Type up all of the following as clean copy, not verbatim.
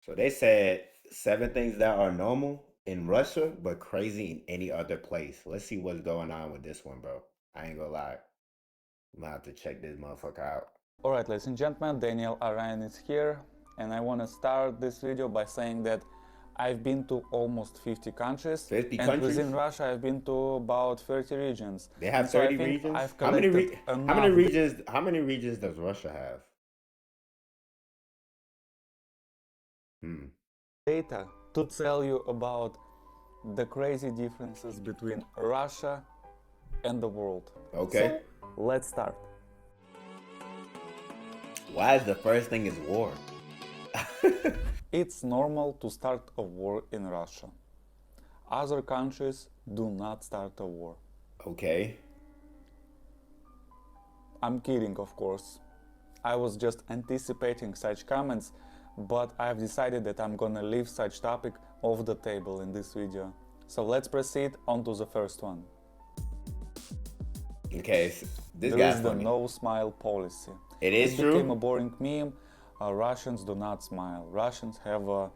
So they said 7 things that are normal in Russia but crazy in any other place. Let's see what's going on with this one, bro. I ain't gonna lie. I'm gonna have to check this motherfucker out. Alright, ladies and gentlemen, Daniel Arayan is here, and I want to start this video by saying that I've been to almost 50 countries, 50 and countries? within Russia I've been to about 30 regions. They And have so I 30 think regions? I've How many collected how many enough regions does Russia have? Hmm. data to tell you about the crazy differences between Russia and the world. Okay. So, let's start. Why is the first thing is war? It's normal to start a war in Russia. Other countries do not start a war. Okay. I'm kidding, of course. I was just anticipating such comments, but I've decided that I'm gonna leave such topic off the table in this video. So let's proceed on to the first one. Okay, so this There guy's is the funny. no smile policy. It is It became a true? boring meme. Russians do not smile. Russians have a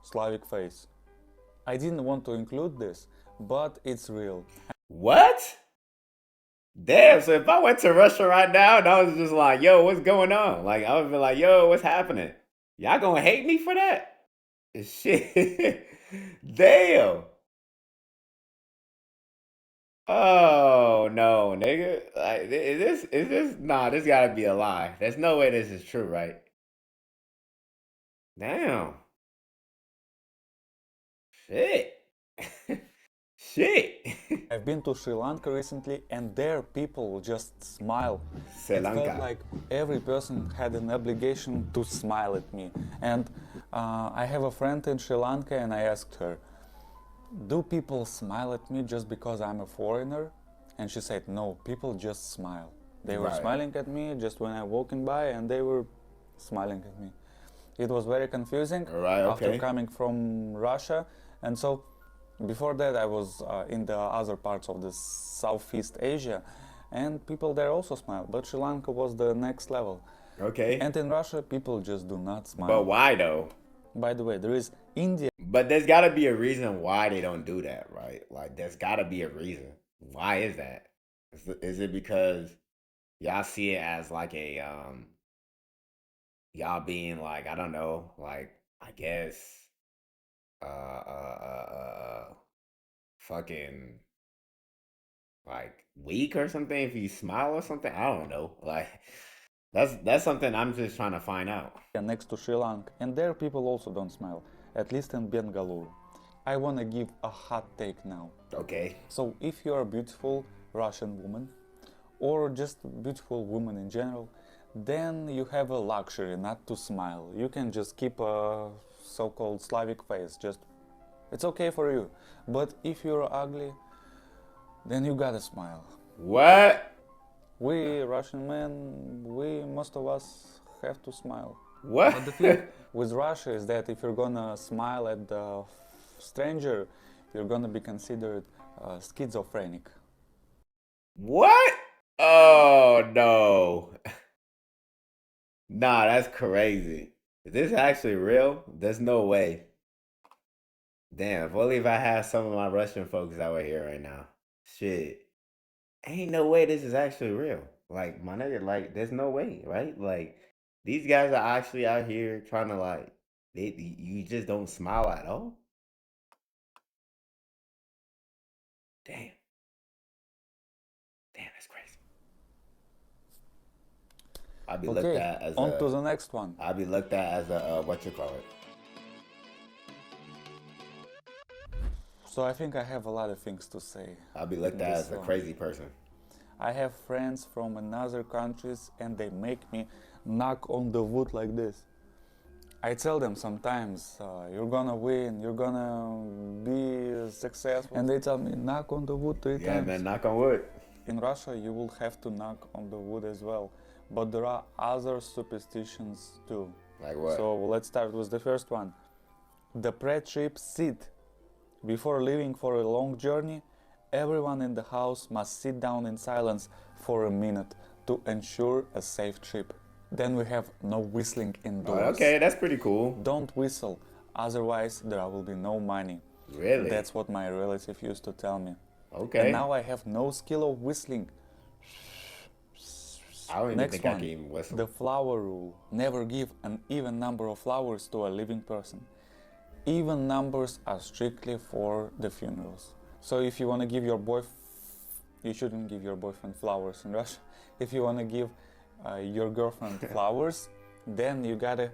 Slavic face. I didn't want to include this, but it's real. What? Damn, so if I went to Russia right now and I was just like, yo, what's going on? Like, I would be like, yo, what's happening? Y'all gonna hate me for that? Shit. Damn. Oh no, nigga. Like, is this nah, this gotta be a lie. There's no way this is true, right? Damn. Shit. Shit. I've been to Sri Lanka recently, and there people just smile. Sri It felt Lanka. like every person had an obligation to smile at me. And I have a friend in Sri Lanka, and I asked her, "Do people smile at me just because I'm a foreigner?" And she said, "No, people just smile. They were Right. smiling at me just when I walking by, and they were smiling at me." It was very confusing Right, after okay. coming from Russia, and so before that I was in the other parts of the Southeast Asia, and people there also smile, but Sri Lanka was the next level. Okay. And in Russia people just do not But smile. why though? By the way, there is India. But there's gotta be a reason why they don't do that, right? Like there's gotta be a reason. Why is that? Is it because y'all see it as like a y'all being like, I don't know, like I guess fucking like weak or something if you smile or something? I don't know. Like that's something I'm just trying to find out. Next to Sri Lanka, and there people also don't smile, at least in Bengaluru. I wanna give a hot take now. Okay. So if you're a beautiful Russian woman, or just beautiful woman in general, then you have a luxury not to smile. You can just keep a so-called Slavic face, just it's okay for you. But if you're ugly, then you gotta smile. What? We Russian men, most of us have to smile. What? But the thing with Russia is that if you're gonna smile at the stranger, you're gonna be considered schizophrenic. What? Oh no. Nah, that's crazy. Is this actually real? There's no way. Damn, if only if I had some of my Russian folks that were here right now. Shit. Ain't no way this is actually real. Like, my nigga, like, there's no way, right? Like, these guys are actually out here trying to, like, you just don't smile at all? Damn. Damn, that's crazy. I'll be looked Okay, at as on to a, the next one. I'll be looked at as a, what you call it? So I think I have a lot of things to say. I'll be looked in at this as a one. crazy person. I have friends from another countries and they make me knock on the wood like this. I tell them sometimes, you're gonna win, you're gonna be successful, and they tell me knock on the wood 3 Yeah, times. man, knock on wood. In Russia you will have to knock on the wood as well, but there are other superstitions too. Like what? So let's start with the first one. The pre-trip sit. Before leaving for a long journey, everyone in the house must sit down in silence for a minute to ensure a safe trip. Then we have no whistling Oh, indoors. okay, that's pretty cool. Don't whistle, otherwise there will be no money. Really? That's what my relative used to tell me. Okay. And now I have no skill of whistling. I don't even Next think I one, can even whistle. the flower rule. Never give an even number of flowers to a living person. Even numbers are strictly for the funerals. So if you want to give your you shouldn't give your boyfriend flowers in Russia. If you want to give your girlfriend flowers, then you gotta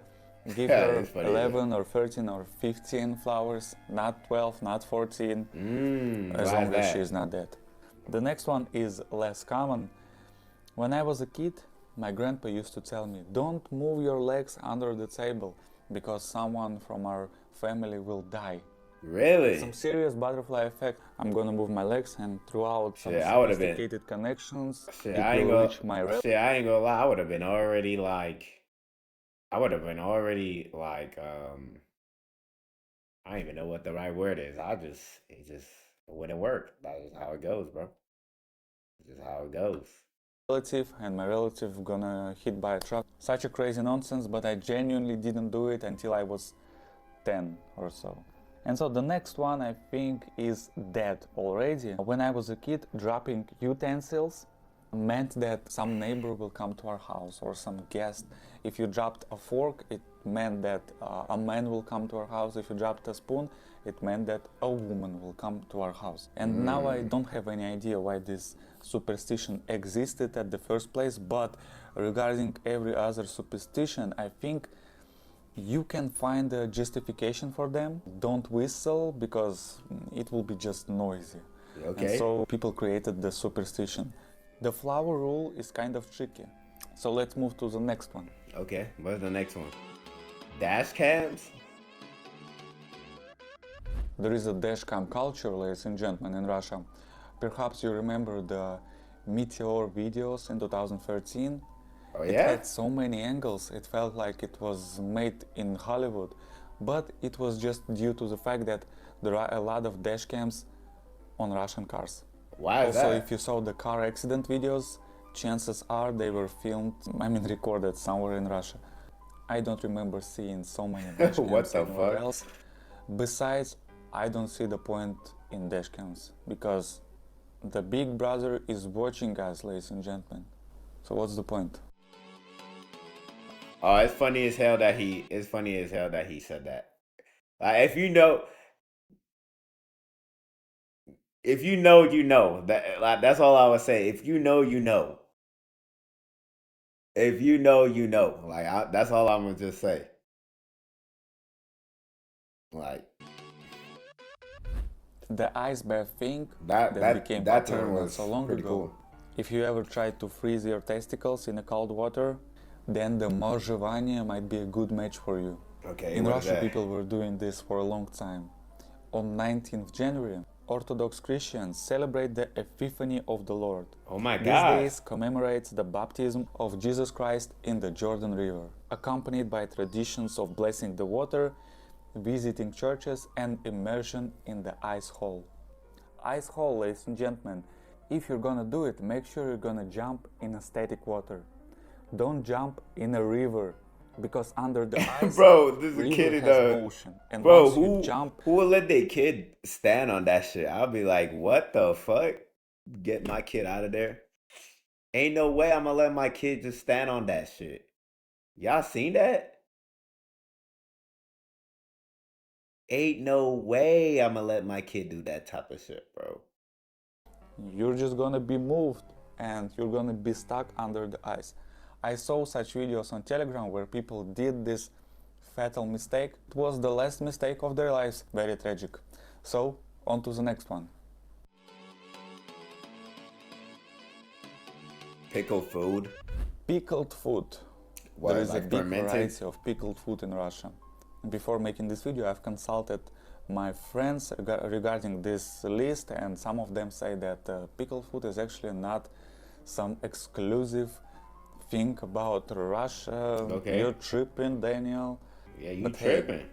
give her It's funny, 11 or 13 or 15 flowers, not 12, not 14, as why long is as that? she's not dead. The next one is less common. When I was a kid, my grandpa used to tell me, don't move your legs under the table because someone from our family will die. Really? Some serious butterfly effect. I'm gonna move my legs and throughout some Shit, I would've been- sophisticated connections, Shit, it I ain't will gonna. reach my relative. Shit, I ain't gonna lie. I would have been already like. I would have been already like. I don't even know what the right word is. It wouldn't work. That's just how it goes, bro. It's just how it goes. And my relative gonna hit by a truck. Such a crazy nonsense, but I genuinely didn't do it until I was 10 or so. And so the next one I think is dead already. When I was a kid, dropping utensils meant that some neighbor will come to our house or some guest. If you dropped a fork, it meant that a man will come to our house. If you dropped a spoon, it meant that a woman will come to our house. And now I don't have any idea why this superstition existed at the first place, but regarding every other superstition, I think you can find a justification for them. Don't whistle because it will be just noisy. Okay. And so people created the superstition. The flower rule is kind of tricky. So let's move to the next one. Okay. What's the next one? Dash cams? There is a dashcam culture, ladies and gentlemen, in Russia. Perhaps you remember the Meteor videos in 2013. Oh It yeah. had so many angles, it felt like it was made in Hollywood. But it was just due to the fact that there are a lot of dashcams on Russian cars. Why is Also, that? if you saw the car accident videos, chances are they were filmed, recorded somewhere in Russia. I don't remember seeing so many dashcams What the anywhere fuck? else. Besides, I don't see the point in dashcams because the Big Brother is watching us, ladies and gentlemen. So what's the point? Oh, it's funny as hell that he. It's funny as hell that he said that. Like, if you know, you know. That like, that's all I would say. If you know, you know. If you know, you know. Like that's all I'm gonna just say. Like The ice bath thing that became that popular term not was so long pretty ago. cool. If you ever tried to freeze your testicles in a cold water, then the Morzhevание might be a good match for you. Okay. In what is Russia, that? people were doing this for a long time. On 19th January, Orthodox Christians celebrate the Epiphany of the Lord. Oh my These God. days commemorates the baptism of Jesus Christ in the Jordan River, accompanied by traditions of blessing the water, visiting churches, and immersion in the ice hole. Ice hole, ladies and gentlemen, if you're gonna do it, make sure you're gonna jump in a static water. Don't jump in a river, because under the ice, Bro, this is a river kid in has the. motion. And Bro, once you jump, who will let their kid stand on that shit? I'll be like, what the fuck? Get my kid out of there. Ain't no way I'm gonna let my kid just stand on that shit. Y'all seen that? Ain't no way I'm gonna let my kid do that type of shit, bro. you're just gonna be moved and you're gonna be stuck under the ice. I saw such videos on Telegram where people did this fatal mistake. It was the last mistake of their lives. Very tragic. So, on to the next one. Pickle food. Pickled food. What, There is a like big fermented? variety of pickled food in Russia. Before making this video, I've consulted my friends regarding this list, and some of them say that pickled food is actually not some exclusive thing about Russia. Okay. You're tripping, Daniel. Yeah, you But hey, tripping.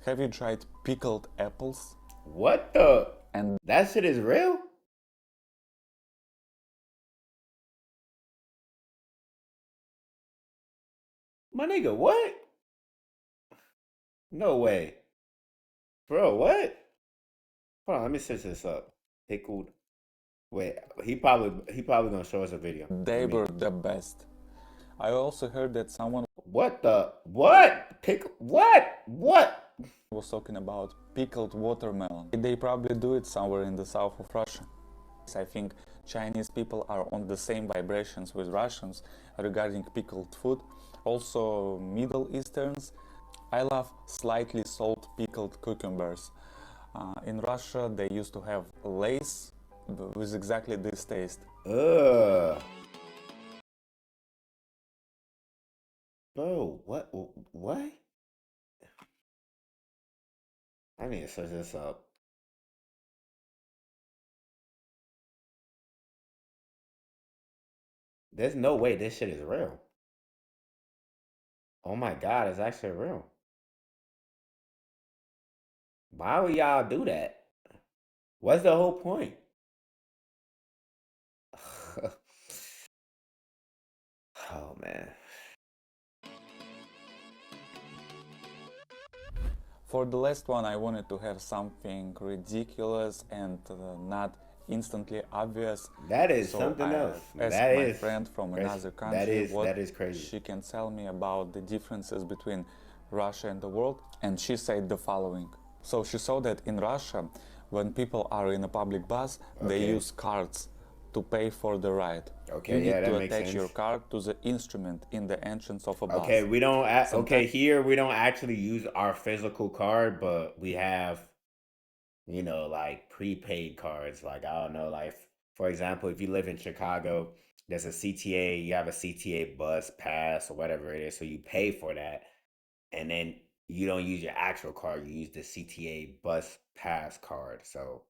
have you tried pickled apples? What the? And That shit is real? My nigga, what? No way. Bro, what? Hold on, let me search this up. Pickled. Wait, he probably gonna show us a video. They Let me. were the best. I also heard that someone What the what? What? was talking about pickled watermelon. They probably do it somewhere in the south of Russia. I think Chinese people are on the same vibrations with Russians regarding pickled food. Also Middle Easterns. I love slightly salt pickled cucumbers. In Russia they used to have Lay's with exactly this taste. Ugh. Bro, what? What? I need to search this up. There's no way this shit is real. Oh my God, it's actually real. Why would y'all do that? What's the whole point? Oh man. For the last one I wanted to have something ridiculous and not instantly obvious. That is So something I else. asked That my is friend from that's- another country that is crazy. she can tell me about the differences between Russia and the world, and she said the following. So she saw that in Russia, when people are in a public bus, they Okay. use cards to pay for the ride. Okay, You need yeah, that to makes attach your sense. card to the instrument in the entrance of a bus. Okay, we don't. Okay, Sometimes- here we don't actually use our physical card, but we have, like prepaid cards. Like I don't know, like for example, if you live in Chicago, there's a CTA. You have a CTA bus pass or whatever it is, so you pay for that, and then you don't use your actual card. You use the CTA bus pass card. So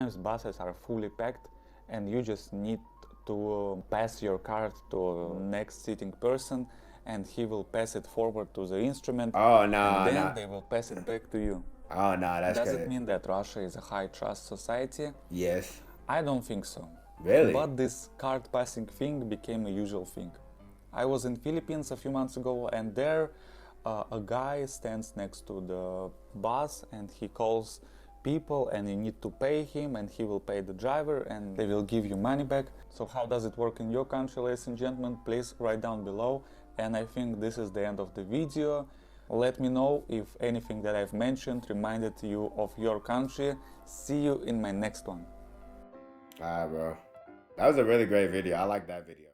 Sometimes buses are fully packed and you just need to pass your card to next sitting person and he will pass it forward to the instrument oh no, and then no, they will pass it back to you. oh no, that's Does good. it mean that Russia is a high trust society? Yes, I don't think so. really. But this card passing thing became a usual thing. I was in Philippines a few months ago and there a guy stands next to the bus and he calls people and you need to pay him and he will pay the driver and they will give you money back. So how does it work in your country, ladies and gentlemen? Please write down below. And I think this is the end of the video. Let me know if anything that I've mentioned reminded you of your country. See you in my next one. All right, bro. That was a really great video. I like that video.